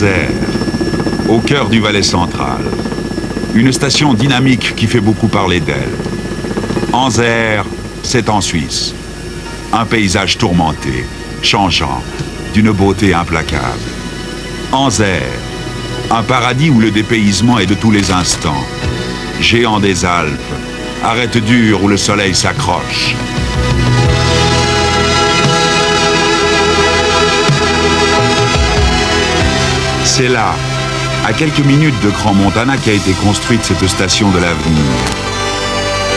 Anzer, au cœur du Valais central. Une station dynamique qui fait beaucoup parler d'elle. Anzer, c'est en Suisse. Un paysage tourmenté, changeant, d'une beauté implacable. Anzer, un paradis où le dépaysement est de tous les instants. Géant des Alpes, arête dure où le soleil s'accroche. C'est là, à quelques minutes de Crans-Montana, qu'a été construite cette station de l'avenir.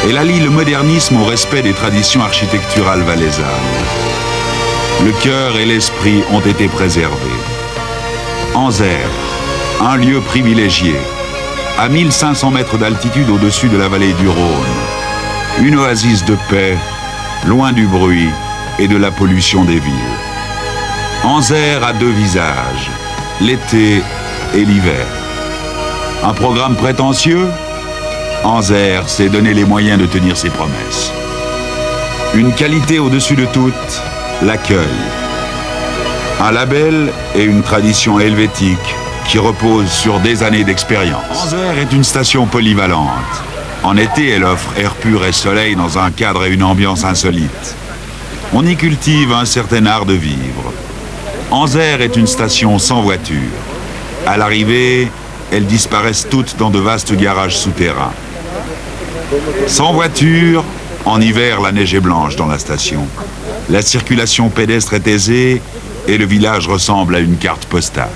Elle allie le modernisme au respect des traditions architecturales valaisannes. Le cœur et l'esprit ont été préservés. Anzer, un lieu privilégié, à 1500 mètres d'altitude au-dessus de la vallée du Rhône. Une oasis de paix, loin du bruit et de la pollution des villes. Anzer a deux visages, l'été et l'hiver. Un programme prétentieux? Anzer s'est donné les moyens de tenir ses promesses. Une qualité au-dessus de toutes, l'accueil. Un label et une tradition helvétique qui repose sur des années d'expérience. Anzer est une station polyvalente. En été, elle offre air pur et soleil dans un cadre et une ambiance insolites. On y cultive un certain art de vivre. Anzer est une station sans voiture. À l'arrivée, elles disparaissent toutes dans de vastes garages souterrains. Sans voiture, en hiver, la neige est blanche dans la station. La circulation pédestre est aisée et le village ressemble à une carte postale.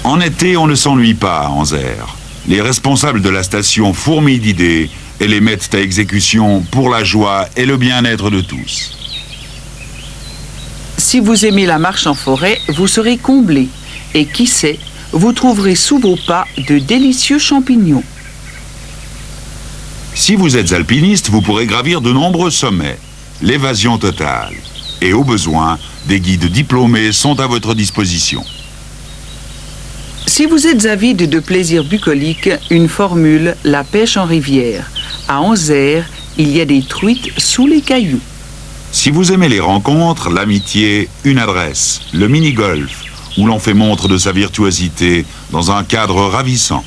En été, on ne s'ennuie pas à Anzer. Les responsables de la station fourmillent d'idées et les mettent à exécution pour la joie et le bien-être de tous. Si vous aimez la marche en forêt, vous serez comblé. Et qui sait, vous trouverez sous vos pas de délicieux champignons. Si vous êtes alpiniste, vous pourrez gravir de nombreux sommets. L'évasion totale. Et au besoin, des guides diplômés sont à votre disposition. Si vous êtes avide de plaisir bucolique, une formule, la pêche en rivière. À Anzer, il y a des truites sous les cailloux. Si vous aimez les rencontres, l'amitié, une adresse, le mini-golf, où l'on fait montre de sa virtuosité dans un cadre ravissant.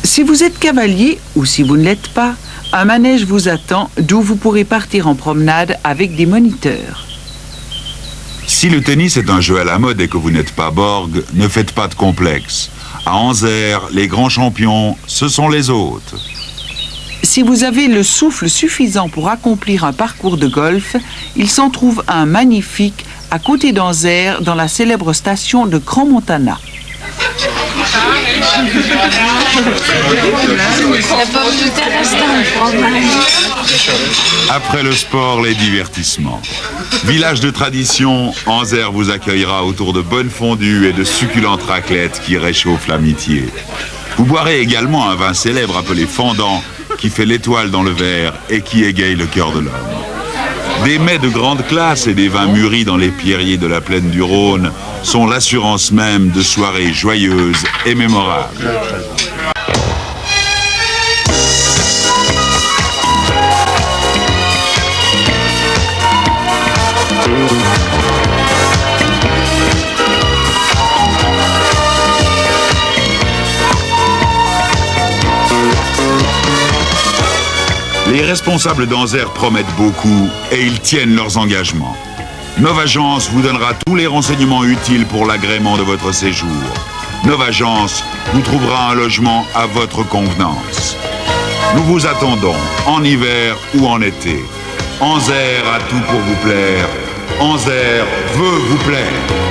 Si vous êtes cavalier ou si vous ne l'êtes pas, un manège vous attend d'où vous pourrez partir en promenade avec des moniteurs. Si le tennis est un jeu à la mode et que vous n'êtes pas Borg, ne faites pas de complexe. À Anzer, les grands champions, ce sont les autres. Si vous avez le souffle suffisant pour accomplir un parcours de golf, il s'en trouve un magnifique à côté d'Anzer, dans la célèbre station de Crans-Montana. Après le sport, les divertissements. Village de tradition, Anzer vous accueillera autour de bonnes fondues et de succulentes raclettes qui réchauffent l'amitié. Vous boirez également un vin célèbre appelé Fendant, qui fait l'étoile dans le verre et qui égaye le cœur de l'homme. Des mets de grande classe et des vins mûris dans les pierriers de la plaine du Rhône sont l'assurance même de soirées joyeuses et mémorables. Les responsables d'Anzer promettent beaucoup et ils tiennent leurs engagements. Novagence vous donnera tous les renseignements utiles pour l'agrément de votre séjour. Novagence vous trouvera un logement à votre convenance. Nous vous attendons, en hiver ou en été. Anzer a tout pour vous plaire. Anzer veut vous plaire.